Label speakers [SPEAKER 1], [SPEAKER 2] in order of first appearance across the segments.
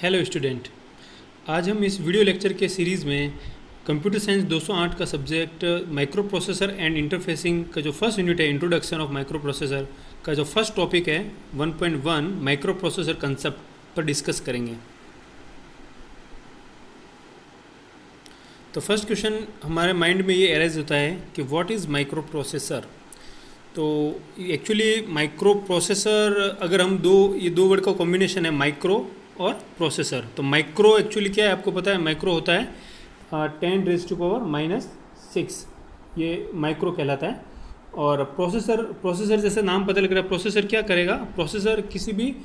[SPEAKER 1] Hello student. आज हम इस वीडियो लेक्चर के सीरीज़ में कंप्यूटर साइंस 208 का subject micro processor and interfacing का जो फर्स्ट यूनिट है इंट्रोडक्शन ऑफ माइक्रो प्रोसेसर का जो फर्स्ट टॉपिक है 1.1 माइक्रो प्रोसेसर कंसेप्ट पर डिस्कस करेंगे। तो फर्स्ट क्वेश्चन हमारे माइंड में ये अराइज होता है कि व्हाट इज़ माइक्रो प्रोसेसर। तो एक्चुअली माइक्रो प्रोसेसर अगर हम ये दो वर्ड का कॉम्बिनेशन है माइक्रो और प्रोसेसर। तो माइक्रो एक्चुअली क्या है आपको पता है, माइक्रो होता है 10⁻⁶ ये माइक्रो कहलाता है। और प्रोसेसर जैसे नाम पता लग रहा है, प्रोसेसर क्या करेगा, प्रोसेसर किसी भी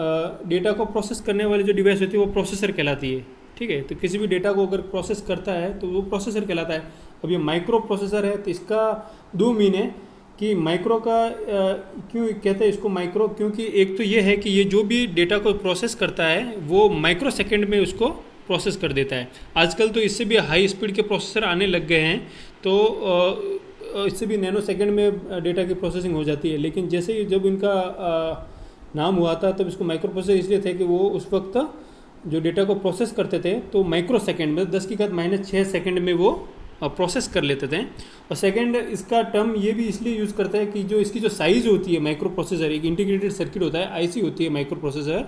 [SPEAKER 1] डेटा को प्रोसेस करने वाली जो डिवाइस होती है वो प्रोसेसर कहलाती है। ठीक है, तो किसी भी डेटा को अगर प्रोसेस करता है तो वो प्रोसेसर कहलाता है। अब ये माइक्रो प्रोसेसर है तो इसका दो मीन है कि माइक्रो का क्यों कहते हैं इसको माइक्रो, क्योंकि एक तो ये है कि ये जो भी डेटा को प्रोसेस करता है वो माइक्रो सेकंड में उसको प्रोसेस कर देता है। आजकल तो इससे भी हाई स्पीड के प्रोसेसर आने लग गए हैं, तो इससे भी नैनो सेकंड में डेटा की प्रोसेसिंग हो जाती है। लेकिन जैसे ही जब इनका नाम हुआ था तब इसको माइक्रो प्रोसेसर इसलिए थे कि वो उस वक्त जो डेटा को प्रोसेस करते थे तो माइक्रो सेकंड में 10⁻⁻⁶ सेकंड में वो प्रोसेस कर लेते थे। और सेकंड इसका टर्म ये भी इसलिए यूज़ करता है कि जो इसकी जो साइज़ होती है माइक्रो प्रोसेसर, एक इंटीग्रेटेड सर्किट होता है, आईसी होती है माइक्रो प्रोसेसर।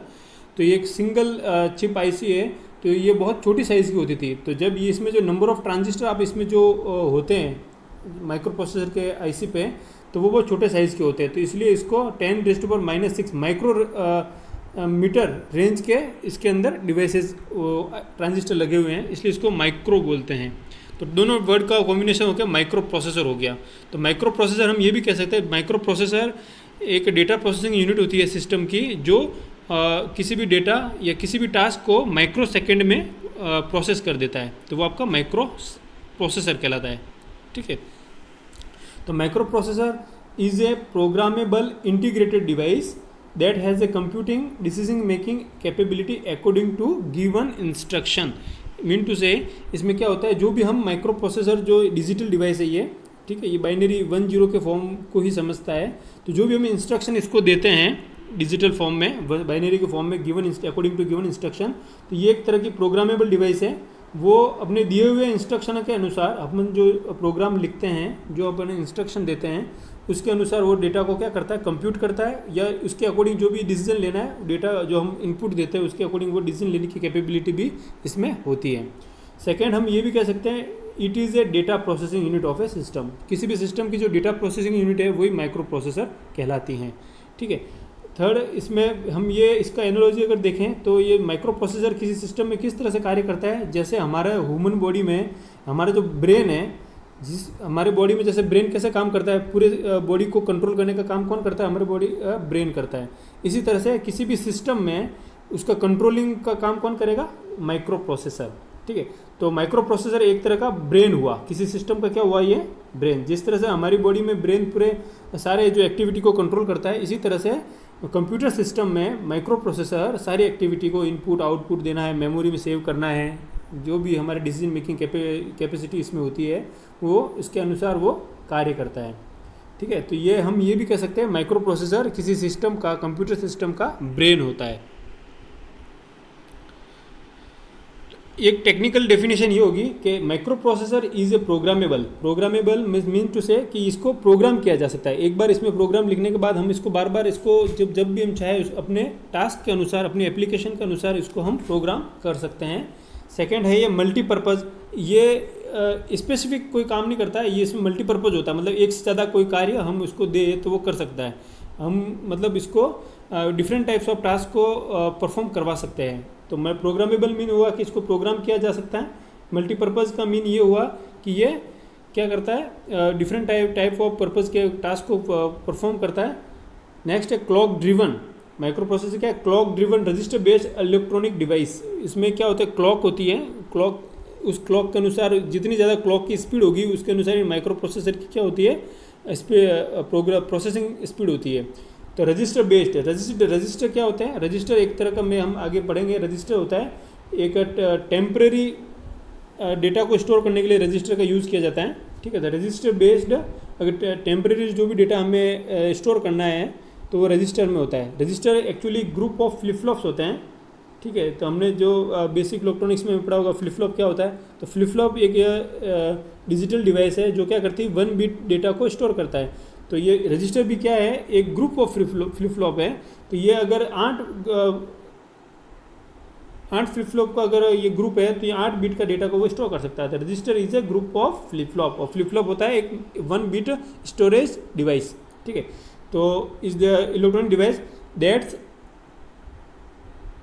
[SPEAKER 1] तो ये एक सिंगल चिप आईसी है, तो ये बहुत छोटी साइज़ की होती थी। तो जब ये इसमें जो नंबर ऑफ़ ट्रांजिस्टर आप इसमें जो होते हैं माइक्रो प्रोसेसर के आईसी पे, तो वो बहुत छोटे साइज़ के होते हैं। तो इसलिए इसको 10⁻⁻⁶ माइक्रो मीटर रेंज के इसके अंदर डिवाइसेस ट्रांजिस्टर लगे हुए हैं, इसलिए इसको माइक्रो बोलते हैं। तो दोनों वर्ड का कॉम्बिनेशन हो गया माइक्रो प्रोसेसर हो गया। तो माइक्रो प्रोसेसर हम ये भी कह सकते हैं, माइक्रो प्रोसेसर एक डेटा प्रोसेसिंग यूनिट होती है सिस्टम की, जो किसी भी डेटा या किसी भी टास्क को माइक्रो सेकंड में प्रोसेस कर देता है, तो वो आपका माइक्रो प्रोसेसर कहलाता है। ठीक है, तो microprocessor is a programmable integrated device that has a computing decision making capability according to given instruction। Mean to say इसमें क्या होता है, जो भी हम माइक्रो प्रोसेसर जो डिजिटल डिवाइस है ये, ठीक है, ये बाइनरी 1-0 के फॉर्म को ही समझता है। तो जो भी हम इंस्ट्रक्शन इसको देते हैं डिजिटल फॉर्म में, बाइनरी के फॉर्म में given according to given instruction, तो ये एक तरह की प्रोग्रामेबल डिवाइस है। वो अपने दिए हुए इंस्ट्रक्शन के अनुसार अपन जो प्रोग्राम लिखते हैं, जो अपन इंस्ट्रक्शन देते हैं उसके अनुसार वो डेटा को क्या करता है, कंप्यूट करता है, या उसके अकॉर्डिंग जो भी डिसीजन लेना है, डेटा जो हम इनपुट देते हैं उसके अकॉर्डिंग वो डिसीजन लेने की कैपेबिलिटी भी इसमें होती है। सेकेंड हम ये भी कह सकते हैं it is a data processing unit of A system. किसी भी सिस्टम की जो डेटा प्रोसेसिंग यूनिट है वही माइक्रो प्रोसेसर कहलाती हैं। ठीक है, थर्ड इसमें हम ये इसका एनालॉजी अगर देखें तो ये माइक्रो प्रोसेसर किसी सिस्टम में किस तरह से कार्य करता है, जैसे हमारे ह्यूमन बॉडी में हमारा जो ब्रेन है, जिस हमारे बॉडी में जैसे ब्रेन कैसे काम करता है, पूरे बॉडी को कंट्रोल करने का काम कौन करता है, हमारे बॉडी ब्रेन करता है। इसी तरह से किसी भी सिस्टम में उसका कंट्रोलिंग का काम कौन करेगा, माइक्रो प्रोसेसर। ठीक है, तो माइक्रो प्रोसेसर एक तरह का ब्रेन हुआ, किसी सिस्टम का क्या हुआ, ये ब्रेन। जिस तरह से हमारी बॉडी में ब्रेन पूरे सारे जो एक्टिविटी को कंट्रोल करता है, इसी तरह से कंप्यूटर सिस्टम में माइक्रो प्रोसेसर सारी एक्टिविटी को इनपुट आउटपुट देना है, मेमोरी में सेव करना है, जो भी हमारे डिसीजन मेकिंग कैपेसिटी इसमें होती है वो इसके अनुसार वो कार्य करता है। ठीक है, तो ये हम ये भी कह सकते हैं माइक्रो प्रोसेसर किसी सिस्टम का, कंप्यूटर सिस्टम का ब्रेन होता है। एक टेक्निकल डेफिनेशन ये होगी कि microprocessor is a programmable mean to say कि इसको प्रोग्राम किया जा सकता है। एक बार इसमें प्रोग्राम लिखने के बाद हम इसको बार बार इसको जब भी हम चाहे अपने टास्क के अनुसार, अपने एप्लीकेशन के अनुसार इसको हम प्रोग्राम कर सकते हैं। सेकेंड है ये मल्टीपर्पज़, ये स्पेसिफिक कोई काम नहीं करता है, ये इसमें मल्टीपर्पज़ होता है, मतलब एक से ज़्यादा कोई कार्य हम उसको दे तो वो कर सकता है। हम मतलब इसको डिफरेंट टाइप्स ऑफ टास्क को परफॉर्म करवा सकते हैं। तो मैं प्रोग्रामेबल मीन हुआ कि इसको प्रोग्राम किया जा सकता है। मल्टीपर्पज़ का मीन ये हुआ कि ये क्या करता है, डिफरेंट टाइप ऑफ पर्पज़ के टास्क को परफॉर्म करता है। नेक्स्ट है क्लॉक ड्रिवन। माइक्रो प्रोसेसर क्या है, clock driven register based electronic device. इसमें क्या होता है, क्लॉक होती है, क्लॉक उस क्लॉक के अनुसार जितनी ज़्यादा क्लॉक की स्पीड होगी उसके अनुसार माइक्रो प्रोसेसर की क्या होती है, इस पर प्रोसेसिंग स्पीड होती है। तो रजिस्टर बेस्ड है। रजिस्टर क्या होता है, रजिस्टर एक तरह का, में हम आगे पढ़ेंगे, रजिस्टर होता है एक टेम्परेरी डेटा को स्टोर करने के लिए रजिस्टर का यूज़ किया जाता है। ठीक है, तो रजिस्टर बेस्ड अगर टेम्परेरी जो भी डेटा हमें स्टोर करना है तो वो रजिस्टर में होता है। Register actually group of flip flops होते हैं, ठीक है। तो हमने जो बेसिक इलेक्ट्रॉनिक्स में पढ़ा होगा फ्लिप फ्लॉप क्या होता है, तो फ्लिप फ्लॉप एक डिजिटल डिवाइस है जो क्या करती है 1 बिट डेटा को स्टोर करता है। तो ये रजिस्टर भी क्या है, एक ग्रुप ऑफ फ्लिप फ्लॉप है। तो ये अगर 8 फ्लिप फ्लॉप का अगर ये ग्रुप है तो ये 8 बिट का डेटा को वो स्टोर कर सकता है। तो register is a group of flip flop, और फ्लिप फ्लॉप होता है एक 1 बिट स्टोरेज डिवाइस। ठीक है। तो is the electronic device that's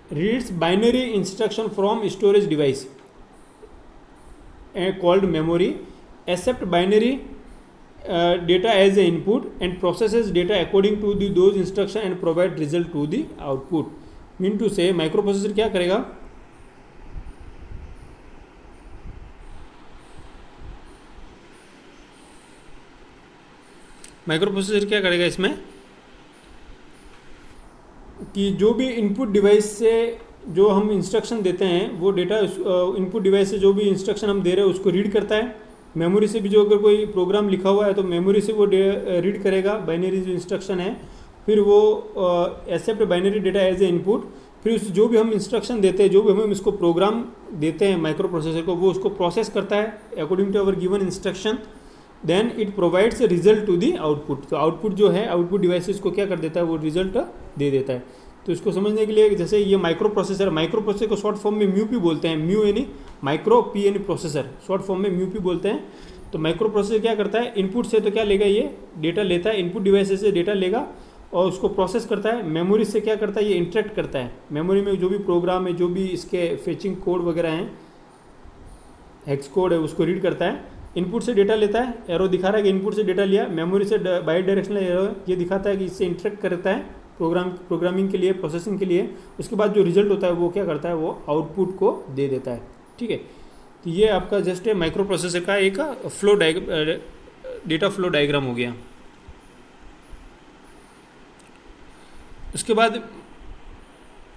[SPEAKER 1] reads binary instruction from storage device called memory, accept binary data as a input and processes data according to those instruction and provide result to the output. Mean to say microprocessor क्या करेगा, microprocessor क्या करेगा इसमें कि जो भी input device से जो हम इंस्ट्रक्शन देते हैं वो डेटा इनपुट डिवाइस से जो भी इंस्ट्रक्शन हम दे रहे हैं उसको रीड करता है। मेमोरी से भी जो अगर कोई प्रोग्राम लिखा हुआ है तो मेमोरी से वो रीड करेगा बाइनरी जो इंस्ट्रक्शन है। फिर वो accept binary data as a input, फिर उस जो भी हम इंस्ट्रक्शन देते हैं, जो भी हम इसको प्रोग्राम देते हैं माइक्रो प्रोसेसर को, वो उसको प्रोसेस करता है according to our given instruction. Then it provides result to the output. तो आउटपुट जो है आउटपुट डिवाइसेस को क्या कर देता है, वो रिजल्ट दे देता है। तो इसको समझने के लिए जैसे ये माइक्रो प्रोसेसर को शॉर्ट फॉर्म में म्यूपी बोलते हैं। म्यू यानी माइक्रो, पी यानी प्रोसेसर, शॉर्ट फॉर्म में म्यूपी बोलते हैं। तो माइक्रो प्रोसेसर क्या करता है, इनपुट से तो क्या लेगा, ये डेटा लेता है, इनपुट डिवाइसेस से डेटा लेगा और उसको प्रोसेस करता है। मेमोरी से क्या करता है, ये इंटरेक्ट करता है। मेमोरी में जो भी प्रोग्राम है, जो भी इसके फेचिंग कोड वगैरह हैं, हेक्स कोड है, उसको रीड करता है। इनपुट से डेटा लेता है, एरो दिखा रहा है कि इनपुट से डेटा लिया। मेमोरी से बाई डायरेक्शनल एरो ये दिखाता है कि इससे इंटरेक्ट करता है प्रोग्रामिंग के लिए, प्रोसेसिंग के लिए। उसके बाद जो रिजल्ट होता है वो क्या करता है, वो आउटपुट को दे देता है। ठीक है। तो ये आपका जस्ट माइक्रो प्रोसेसर का एक डेटा फ्लो डायग्राम हो गया। उसके बाद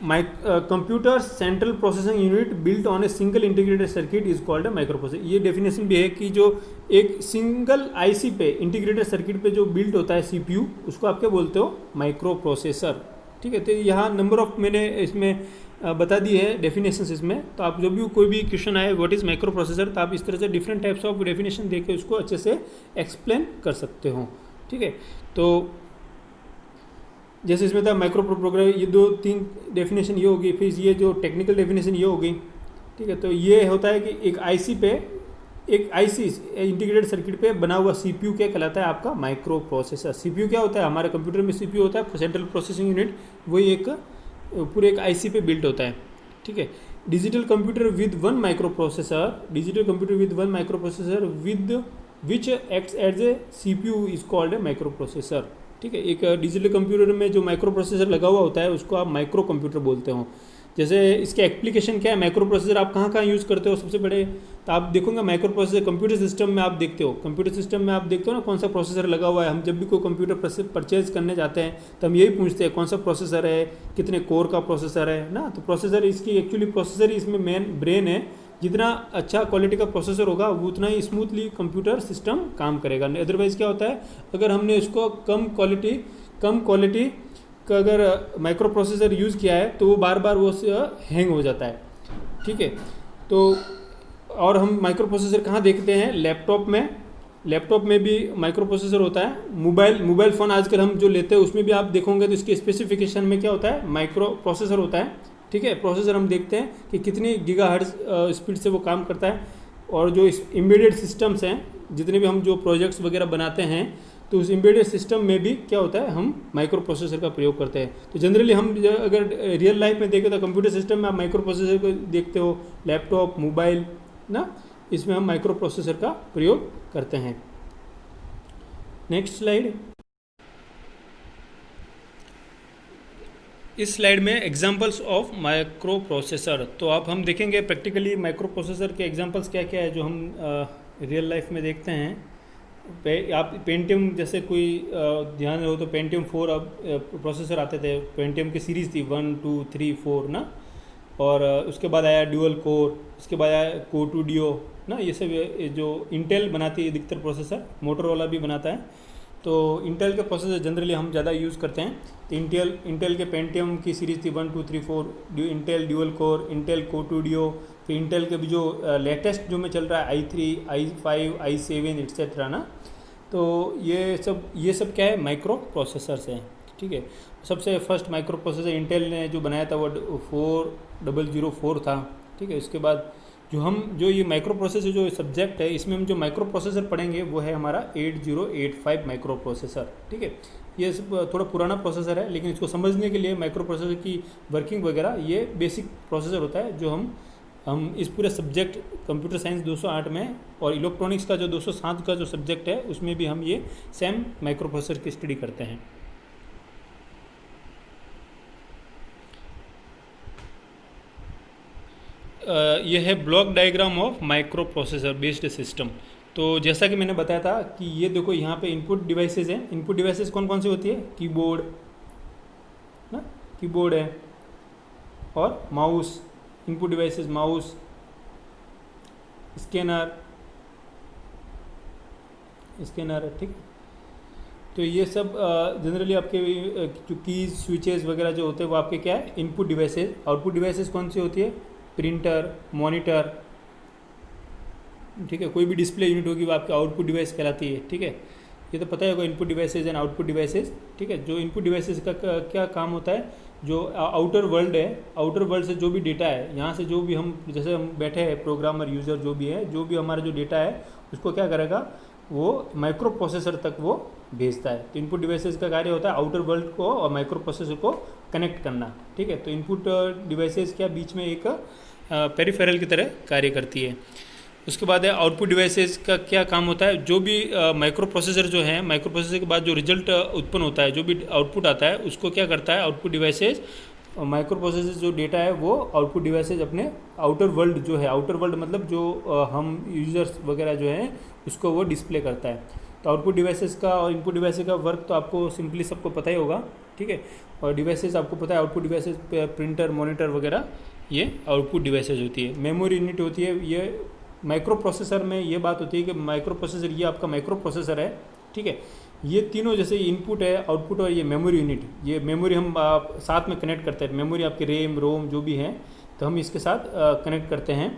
[SPEAKER 1] computer central processing unit built on a single integrated circuit is called a micro processor. ये डेफिनेशन भी है कि जो एक सिंगल आईसी पे इंटीग्रेटेड सर्किट पे जो बिल्ट होता है सीपीयू, उसको आप क्या बोलते हो, माइक्रो प्रोसेसर। ठीक है। तो यहाँ नंबर ऑफ मैंने इसमें बता दी है डेफिनेशन इसमें। तो आप जब भी कोई भी क्वेश्चन आए व्हाट इज़ माइक्रो प्रोसेसर, तो आप इस तरह से डिफरेंट टाइप्स ऑफ डेफिनेशन दे के उसको अच्छे से एक्सप्लेन कर सकते हो। ठीक है। तो जैसे इसमें था माइक्रो प्रोग्राम, ये 2-3 डेफिनेशन ये होगी, फिर ये जो टेक्निकल डेफिनेशन ये होगी। ठीक है। तो ये होता है कि एक आईसी पे, एक आईसी इंटीग्रेटेड सर्किट पे बना हुआ सीपीयू क्या कहलाता है, आपका माइक्रो प्रोसेसर। सीपीयू क्या होता है, हमारे कंप्यूटर में सीपीयू होता है, सेंट्रल प्रोसेसिंग यूनिट, वही एक पूरे एक आईसी पे बिल्ट होता है। ठीक है। Digital computer with 1 microprocessor, digital computer with 1 microprocessor with which acts as a CPU is called a microprocessor. ठीक है। एक डिजिटल कंप्यूटर में जो माइक्रो प्रोसेसर लगा हुआ होता है उसको आप माइक्रो कंप्यूटर बोलते हो। जैसे इसके एप्लीकेशन क्या है, माइक्रो प्रोसेसर आप कहाँ कहाँ यूज़ करते हो, सबसे बड़े तो आप देखोगे माइक्रो प्रोसेसर कंप्यूटर सिस्टम में आप देखते हो। कंप्यूटर सिस्टम में आप देखते हो ना कौन सा प्रोसेसर लगा हुआ है। हम जब भी कोई कंप्यूटर परचेज करने जाते हैं तो हम यही पूछते हैं कौन सा प्रोसेसर है, कितने कोर का प्रोसेसर है ना। तो प्रोसेसर इसकी एक्चुअली प्रोसेसर इसमें मेन ब्रेन है। जितना अच्छा क्वालिटी का प्रोसेसर होगा वो उतना ही स्मूथली कंप्यूटर सिस्टम काम करेगा। अदरवाइज़ क्या होता है, अगर हमने उसको कम क्वालिटी का अगर माइक्रो प्रोसेसर यूज़ किया है तो वो बार बार वो हैंग हो जाता है। ठीक है। तो और हम माइक्रो प्रोसेसर कहाँ देखते हैं, लैपटॉप में भी माइक्रो प्रोसेसर होता है। मोबाइल फ़ोन आजकल हम जो लेते हैं उसमें भी आप देखोगे तो इसके स्पेसिफिकेशन में क्या होता है, माइक्रो प्रोसेसर होता है। ठीक है। प्रोसेसर हम देखते हैं कि कितनी गीगाहर्ट्ज़ स्पीड से वो काम करता है। और जो एम्बेडेड सिस्टम्स हैं, जितने भी हम जो प्रोजेक्ट्स वगैरह बनाते हैं, तो उस एम्बेडेड सिस्टम में भी क्या होता है, हम माइक्रो प्रोसेसर का प्रयोग करते हैं। तो जनरली हम अगर रियल लाइफ में देखें तो कंप्यूटर सिस्टम में आप माइक्रो प्रोसेसर को देखते हो, लैपटॉप, मोबाइल ना, इसमें हम माइक्रो प्रोसेसर का प्रयोग करते हैं। Next slide. इस स्लाइड में एग्जांपल्स ऑफ माइक्रो प्रोसेसर। तो आप हम देखेंगे प्रैक्टिकली माइक्रो प्रोसेसर के एग्जांपल्स क्या क्या है जो हम रियल लाइफ में देखते हैं। आप पेंटियम जैसे कोई ध्यान रहो तो पेंटियम 4 अब प्रोसेसर आते थे। पेंटियम की सीरीज़ थी 1, 2, 3, 4 ना। और उसके बाद आया ड्यूअल कोर, उसके बाद आया कोर 2 डियो ना। ये सब जो इंटेल बनाती है अधिकतर प्रोसेसर, मोटरोला भी बनाता है। तो इंटेल के प्रोसेसर जनरली हम ज़्यादा यूज़ करते हैं। तो इंटेल के पेंटियम की सीरीज़ थी 1 2 3 4, इंटेल ड्यूअल कोर, इंटेल कोटूडियो, फिर इंटेल के भी जो लेटेस्ट जो में चल रहा है i3, i5, i7 एट्सेट्रा ना। तो ये सब क्या है, माइक्रो प्रोसेसर्स हैं, ठीक है। सबसे फर्स्ट माइक्रो प्रोसेसर इंटेल ने जो बनाया था वो 4004 था, ठीक है। उसके बाद जो ये माइक्रो प्रोसेसर जो सब्जेक्ट है, इसमें हम जो माइक्रो प्रोसेसर पढ़ेंगे वो है हमारा 8085 माइक्रो प्रोसेसर, ठीक है। ये थोड़ा पुराना प्रोसेसर है, लेकिन इसको समझने के लिए माइक्रो प्रोसेसर की वर्किंग वगैरह ये बेसिक प्रोसेसर होता है जो हम इस पूरे सब्जेक्ट कंप्यूटर साइंस 208 में और इलेक्ट्रॉनिक्स का जो 207 का जो सब्जेक्ट है उसमें भी हम ये सेम माइक्रो प्रोसेसर की स्टडी करते हैं। यह है block diagram of micro processor based system. तो जैसा कि मैंने बताया था कि ये देखो यहाँ पे इनपुट डिवाइसेस हैं। इनपुट डिवाइसेस कौन कौन सी होती है, कीबोर्ड ना, कीबोर्ड है और mouse, input devices mouse, scanner है, ठीक। तो ये सब जनरली आपके जो कीज स्विचेस वगैरह जो होते हैं वो आपके क्या है, इनपुट डिवाइसेस। आउटपुट डिवाइसेस कौन सी होती है, प्रिंटर, मॉनिटर, ठीक है। कोई भी डिस्प्ले यूनिट होगी वो आपकी आउटपुट डिवाइस कहलाती है, ठीक है। ये तो पता ही होगा, input devices and output devices, ठीक है। जो इनपुट डिवाइसेज का क्या काम होता है, जो आउटर वर्ल्ड है, आउटर वर्ल्ड से जो भी डेटा है, यहाँ से जो भी हम जैसे हम बैठे हैं प्रोग्रामर यूज़र जो भी है, जो भी हमारा जो डेटा है उसको क्या करेगा, वो माइक्रो प्रोसेसर तक वो भेजता है। तो इनपुट डिवाइसेस का कार्य होता है आउटर वर्ल्ड को और माइक्रो प्रोसेसर को कनेक्ट करना, ठीक है। तो इनपुट डिवाइसेस क्या बीच में एक पेरिफेरल की तरह कार्य करती है। उसके बाद है आउटपुट डिवाइसेस का क्या काम होता है, जो भी माइक्रो प्रोसेसर जो है, माइक्रो प्रोसेसर के बाद जो रिजल्ट उत्पन्न होता है, जो भी आउटपुट आता है उसको क्या करता है आउटपुट डिवाइसेस, माइक्रो प्रोसेसर जो डेटा है वो आउटपुट डिवाइसेज अपने आउटर वर्ल्ड जो है, आउटर वर्ल्ड मतलब जो हम यूजर्स वगैरह जो हैं उसको वो डिस्प्ले करता है। तो आउटपुट डिवाइसेस का और इनपुट डिवाइसेस का वर्क तो आपको सिंपली सबको पता ही होगा, ठीक है। और डिवाइसेस आपको पता है, आउटपुट डिवाइसेस प्रिंटर, मॉनिटर वगैरह ये आउटपुट डिवाइसेज होती है। मेमोरी यूनिट होती है, ये माइक्रो प्रोसेसर में ये बात होती है कि माइक्रो प्रोसेसर ये आपका माइक्रो प्रोसेसर है, ठीक है। ये तीनों जैसे इनपुट है, आउटपुट और ये मेमोरी यूनिट, ये मेमोरी हम साथ में कनेक्ट करते हैं। मेमोरी आपके रैम रोम जो भी है तो हम इसके साथ कनेक्ट करते हैं।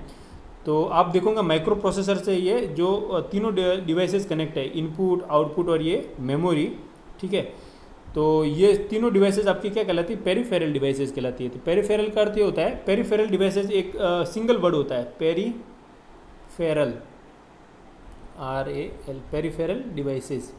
[SPEAKER 1] तो आप देखोगे माइक्रो प्रोसेसर से ये जो तीनों डिवाइसेस कनेक्ट है, इनपुट, आउटपुट और ये मेमोरी, ठीक है। तो ये तीनों डिवाइसेस आपकी क्या कहलाती है, पेरिफेरल डिवाइसेस कहलाती है। तो पेरिफेरल का अर्थ ये होता है, पेरिफेरल डिवाइसेस एक सिंगल वर्ड होता है, पेरिफेरल, RAL, पेरिफेरल डिवाइसेस,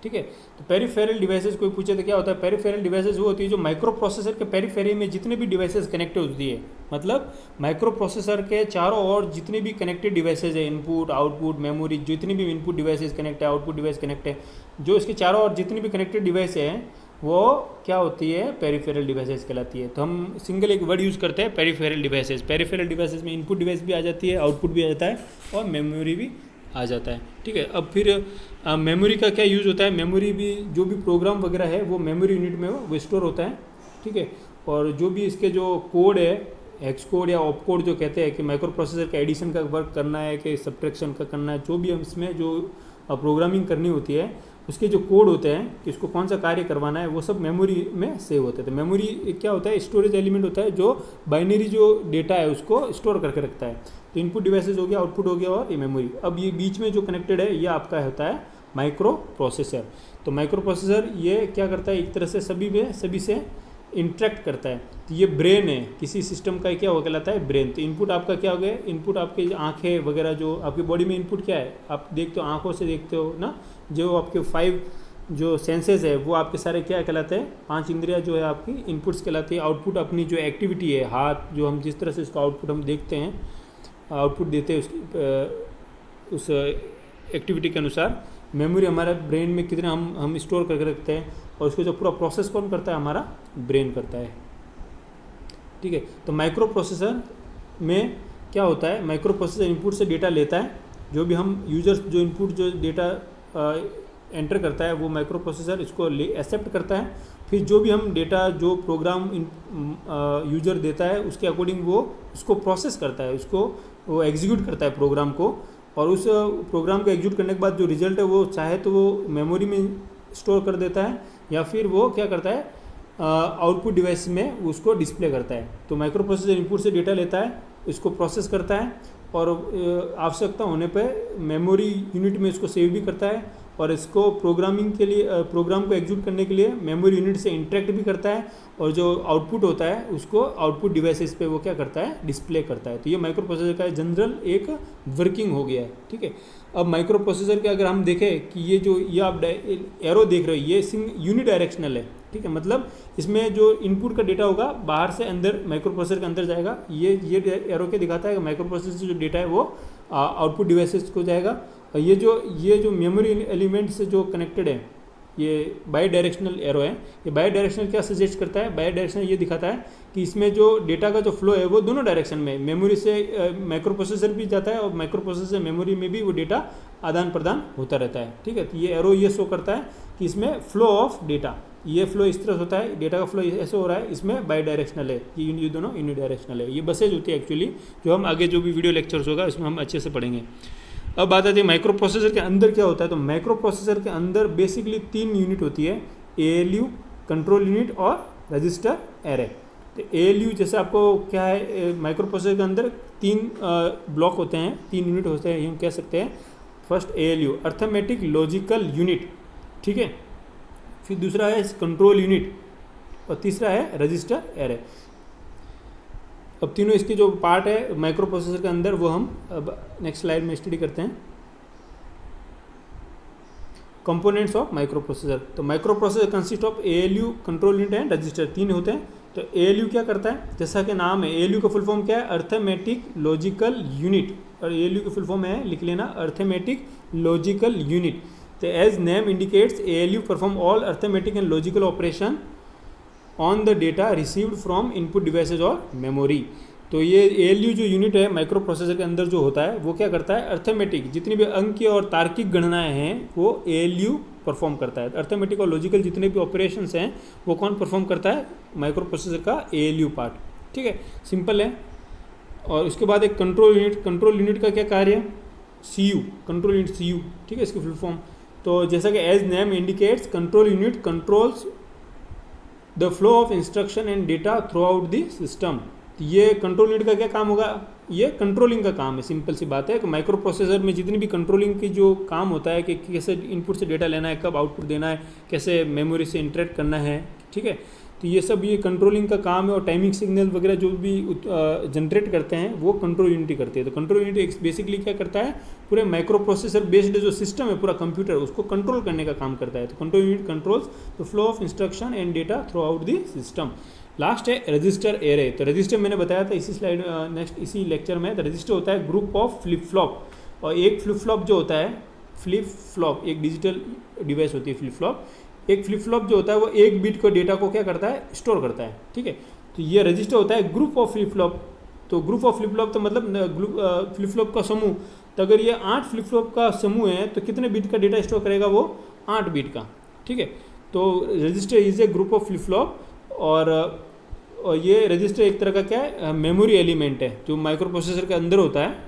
[SPEAKER 1] ठीक है। तो पेरिफेरल डिवाइसेस कोई पूछे तो क्या होता है, पेरिफेरल डिवाइसेस वो होती है जो माइक्रो प्रोसेसर के पेरिफेरी में जितने भी डिवाइसेस कनेक्टेड होती है, मतलब माइक्रो प्रोसेसर के चारों ओर जितने भी कनेक्टेड डिवाइसेस है, इनपुट, आउटपुट, मेमोरी, जितनी भी इनपुट डिवाइसेस कनेक्ट है, आउटपुट डिवाइस कनेक्ट है, जो इसके चारों ओर जितनी भी कनेक्टेड डिवाइस हैं वो क्या होती है, पेरिफेरल डिवाइसेस कहलाती है। तो हम सिंगल एक वर्ड यूज़ करते हैं, पेरिफेरल डिवाइसेस। पेरिफेरल डिवाइसेस में इनपुट डिवाइस भी आ जाती है, आउटपुट भी आ जाता है और मेमोरी भी आ जाता है, ठीक है। अब फिर मेमोरी का क्या यूज़ होता है, मेमोरी भी जो भी प्रोग्राम वगैरह है वो मेमोरी यूनिट में वो स्टोर होता है, ठीक है। और जो भी इसके जो कोड है, हेक्स कोड या ऑप कोड जो कहते हैं कि माइक्रो प्रोसेसर का एडिशन का वर्क करना है कि सब्ट्रैक्शन का करना है, जो भी हम इसमें जो प्रोग्रामिंग करनी होती है उसके जो कोड होते हैं कि इसको कौन सा कार्य करवाना है वो सब मेमोरी में सेव होते हैं। तो मेमोरी क्या होता है, स्टोरेज एलिमेंट होता है जो बाइनरी जो डेटा है उसको स्टोर करके रखता है। तो इनपुट डिवाइसेस हो गया, आउटपुट हो गया और ये मेमोरी। अब ये बीच में जो कनेक्टेड है ये आपका होता है माइक्रो प्रोसेसर। तो माइक्रो प्रोसेसर ये क्या करता है, एक तरह से सभी से इंटरेक्ट करता है। तो ये ब्रेन है किसी सिस्टम का, क्या हो कहलाता है, ब्रेन। तो इनपुट आपका क्या हो गया, इनपुट आपके आँखें वगैरह जो आपकी बॉडी में इनपुट क्या है, आप देखते हो आँखों से देखते हो ना, जो आपके 5 जो सेंसेस है वो आपके सारे क्या कहलाते हैं, 5 इंद्रियां जो है आपकी इनपुट्स कहलाती है। आउटपुट अपनी जो एक्टिविटी है, हाथ जो हम जिस तरह से इसका आउटपुट हम देखते हैं, आउटपुट देते हैं उसकी उस एक्टिविटी के अनुसार। मेमोरी हमारे ब्रेन में कितना हम स्टोर करके रखते हैं और उसको जो पूरा प्रोसेस कौन करता है, हमारा ब्रेन करता है, ठीक है। तो माइक्रो प्रोसेसर में क्या होता है, माइक्रो प्रोसेसर इनपुट से डेटा लेता है, जो भी हम यूजर्स जो इनपुट जो डेटा एंटर करता है वो माइक्रो प्रोसेसर इसको एक्सेप्ट करता है। फिर जो भी हम डेटा जो प्रोग्राम यूजर देता है उसके अकॉर्डिंग वो उसको प्रोसेस करता है, उसको वो एग्जीक्यूट करता है प्रोग्राम को, और उस प्रोग्राम को एग्जीक्यूट करने के बाद जो रिजल्ट है वो चाहे तो वो मेमोरी में स्टोर कर देता है या फिर वो क्या करता है आउटपुट डिवाइस में उसको डिस्प्ले करता है। तो माइक्रो प्रोसेसर इनपुट से डेटा लेता है, इसको प्रोसेस करता है और आवश्यकता होने पर मेमोरी यूनिट में इसको सेव भी करता है और इसको प्रोग्रामिंग के लिए प्रोग्राम को एग्जीक्यूट करने के लिए मेमोरी यूनिट से इंटरेक्ट भी करता है और जो आउटपुट होता है उसको आउटपुट डिवाइसेस पे वो क्या करता है, डिस्प्ले करता है। तो ये माइक्रो प्रोसेसर का जनरल एक वर्किंग हो गया है, ठीक है। अब माइक्रो प्रोसेसर के अगर हम देखें कि ये आप एरो देख रहे हो ये यूनि डायरेक्शनल है, ठीक है। मतलब इसमें जो इनपुट का डेटा होगा बाहर से अंदर माइक्रो प्रोसेसर के अंदर जाएगा। ये एरो के दिखाता है कि माइक्रो प्रोसेसर से जो डेटा है वो आउटपुट डिवाइसेस को जाएगा। और ये जो मेमोरी एलिमेंट से जो कनेक्टेड है ये बाई डायरेक्शनल एरो है। ये बाई डायरेक्शनल क्या सजेस्ट करता है, बाई डायरेक्शनल ये दिखाता है कि इसमें जो डेटा का जो फ्लो है वो दोनों डायरेक्शन में, मेमोरी से माइक्रो प्रोसेसर भी जाता है और माइक्रो प्रोसेसर से मेमोरी में भी वो डेटा आदान प्रदान होता रहता है, ठीक है। तो ये एरो ये शो करता है कि इसमें फ्लो ऑफ डेटा, ये फ्लो इस तरह होता है, डेटा का फ्लो ऐसे हो रहा है, इसमें बाई डायरेक्शनल है, ये दोनों यूनि डायरेक्शनल है। ये बसेज होती है एक्चुअली, जो हम आगे जो भी वीडियो लेक्चर्स होगा इसमें हम अच्छे से पढ़ेंगे। अब बात आती है माइक्रो प्रोसेसर के अंदर क्या होता है। तो माइक्रो प्रोसेसर के अंदर बेसिकली 3 यूनिट होती है, ALU, कंट्रोल यूनिट और रजिस्टर एरे। तो ALU जैसे आपको क्या है, माइक्रो प्रोसेसर के अंदर 3 ब्लॉक होते हैं, 3 यूनिट होते हैं, हम कह सकते हैं। First ALU arithmetic logical unit, ठीक है। फिर दूसरा है कंट्रोल यूनिट और तीसरा है रजिस्टर एरे। अब तीनों इसके जो पार्ट है माइक्रो प्रोसेसर के अंदर वो हम अब नेक्स्ट स्लाइड में स्टडी करते हैं। Components of microprocessor. तो microprocessor consist of ALU, control unit and register, 3 होते हैं। तो ALU क्या करता है, जैसा कि नाम है ALU का फुल फॉर्म क्या है, अर्थमेटिक लॉजिकल यूनिट। और ALU का फुल फॉर्म है, लिख लेना, अर्थमेटिक लॉजिकल यूनिट। तो as name indicates ALU perform all arithmetic and logical operation on the data received from input devices और मेमोरी। तो ये ALU जो यूनिट है माइक्रो प्रोसेसर के अंदर जो होता है वो क्या करता है, अर्थमेटिक जितनी भी अंकीय और तार्किक गणनाएं हैं वो ALU परफॉर्म करता है। अर्थमेटिक और लॉजिकल जितने भी ऑपरेशंस हैं वो कौन परफॉर्म करता है, माइक्रो प्रोसेसर का ALU पार्ट, ठीक है, सिंपल है। और उसके बाद एक कंट्रोल यूनिट, कंट्रोल यूनिट का क्या कार्य है, CU, कंट्रोल यूनिट CU, ठीक है, इसकी फुल फॉर्म। तो जैसा कि as name indicates control unit controls the flow of instruction and data throughout the system. ये कंट्रोल यूनिट का क्या काम होगा, ये कंट्रोलिंग का काम है। सिंपल सी बात है कि माइक्रो प्रोसेसर में जितनी भी कंट्रोलिंग की जो काम होता है कि कैसे इनपुट से डेटा लेना है, कब आउटपुट देना है, कैसे मेमोरी से इंटरेक्ट करना है, ठीक है। तो ये सब ये कंट्रोलिंग का काम है। और टाइमिंग सिग्नल वगैरह जो भी जनरेट करते हैं वो कंट्रोल यूनिट करती है। तो कंट्रोल यूनिट बेसिकली क्या करता है, पूरे माइक्रो प्रोसेसर बेस्ड जो सिस्टम है पूरा कंप्यूटर उसको कंट्रोल करने का काम करता है। तो control unit controls the flow of instruction and data throughout the system. Last है रजिस्टर एरे। तो रजिस्टर मैंने बताया था इसी स्लाइड नेक्स्ट इसी लेक्चर में। तो रजिस्टर होता है ग्रुप ऑफ फ्लिप फ्लॉप, और एक फ्लिप फ्लॉप जो होता है, फ्लिप फ्लॉप एक डिजिटल डिवाइस होती है फ्लिप फ्लॉप। एक फ्लिप फ्लॉप जो होता है वो एक बिट को डेटा को क्या करता है, स्टोर करता है, ठीक है। तो ये रजिस्टर होता है ग्रुप ऑफ फ्लिप फ्लॉप। तो ग्रुप ऑफ फ्लिप फ्लॉप तो मतलब फ्लिप फ्लॉप का समूह। तो अगर ये 8 फ्लिप फ्लॉप का समूह है तो कितने बिट का डेटा स्टोर करेगा, वो 8 बिट का, ठीक है। तो register is a group of flip flop. और ये रजिस्टर एक तरह का क्या है, मेमोरी एलिमेंट है जो माइक्रो प्रोसेसर के अंदर होता है।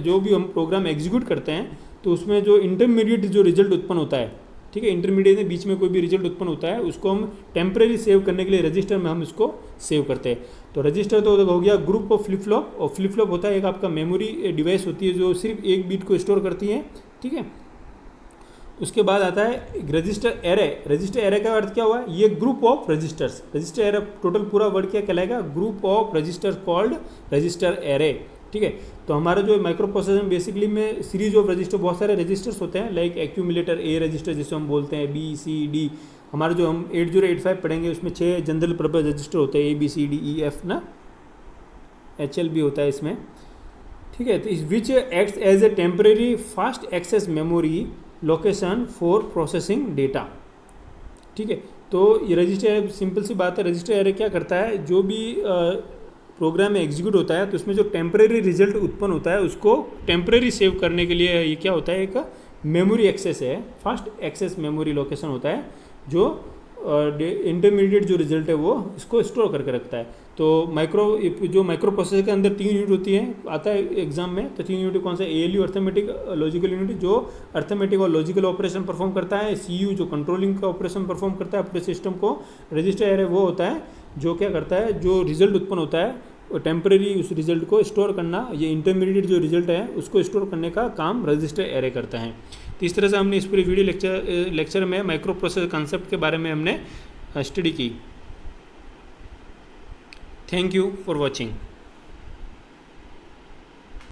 [SPEAKER 1] जो भी हम प्रोग्राम एग्जीक्यूट करते हैं तो उसमें जो इंटरमीडिएट जो रिजल्ट उत्पन्न होता है, ठीक है, इंटरमीडिएट में बीच में कोई भी रिजल्ट उत्पन्न होता है उसको हम टेम्परेरी सेव करने के लिए रजिस्टर में हम इसको सेव करते हैं। तो रजिस्टर तो हो गया ग्रुप ऑफ फ्लिप फ्लॉप। और फ्लिप फ्लॉप होता है एक आपका मेमोरी डिवाइस होती है जो सिर्फ एक बिट को स्टोर करती है, ठीक है। उसके बाद आता है रजिस्टर एरे। रजिस्टर एरे का अर्थ क्या हुआ, ये group of registers. Register array total पूरा वर्ड क्या कहलाएगा, group of register called register array, ठीक है। तो हमारा जो माइक्रो प्रोसेसर में बेसिकली में सीरीज ऑफ रजिस्टर, बहुत सारे रजिस्टर्स होते हैं, लाइक एक्यूमुलेटर A रजिस्टर जिसे हम बोलते हैं, B C D। हमारा जो हम 8085 पढ़ेंगे उसमें 6 जनरल पर्पज रजिस्टर होते हैं, A B C D E F ना, HL भी होता है इसमें, ठीक है। तो इस which acts as a temporary fast access memory location for processing data, ठीक है। तो ये रजिस्टर सिंपल सी बात है, रजिस्टर एरे क्या करता है, जो भी प्रोग्राम में एग्जीक्यूट होता है तो उसमें जो टेम्परेरी रिजल्ट उत्पन्न होता है उसको टेम्परेरी सेव करने के लिए ये क्या होता है, एक मेमोरी एक्सेस है, फास्ट एक्सेस मेमोरी लोकेशन होता है जो इंटरमीडिएट जो रिजल्ट है वो इसको स्टोर करके रखता है। तो माइक्रो प्रोसेसर के अंदर 3 यूनिट होती है, आता है एग्जाम में। तो 3 यूनिट कौन सा? ALU अर्थमेटिक लॉजिकल यूनिट जो अर्थमेटिक और लॉजिकल ऑपरेशन परफॉर्म करता है, CU जो कंट्रोलिंग का ऑपरेशन परफॉर्म करता है अपने सिस्टम को, रजिस्टर एरे वो होता है जो क्या करता है, जो रिजल्ट उत्पन्न होता है टेम्परेरी उस रिजल्ट को स्टोर करना, ये इंटरमीडिएट जो रिजल्ट है उसको स्टोर करने का काम रजिस्टर एरे करता है। तो इस तरह से हमने इस पूरे वीडियो लेक्चर में माइक्रो प्रोसेसर कंसेप्ट के बारे में हमने स्टडी की। Thank you for watching.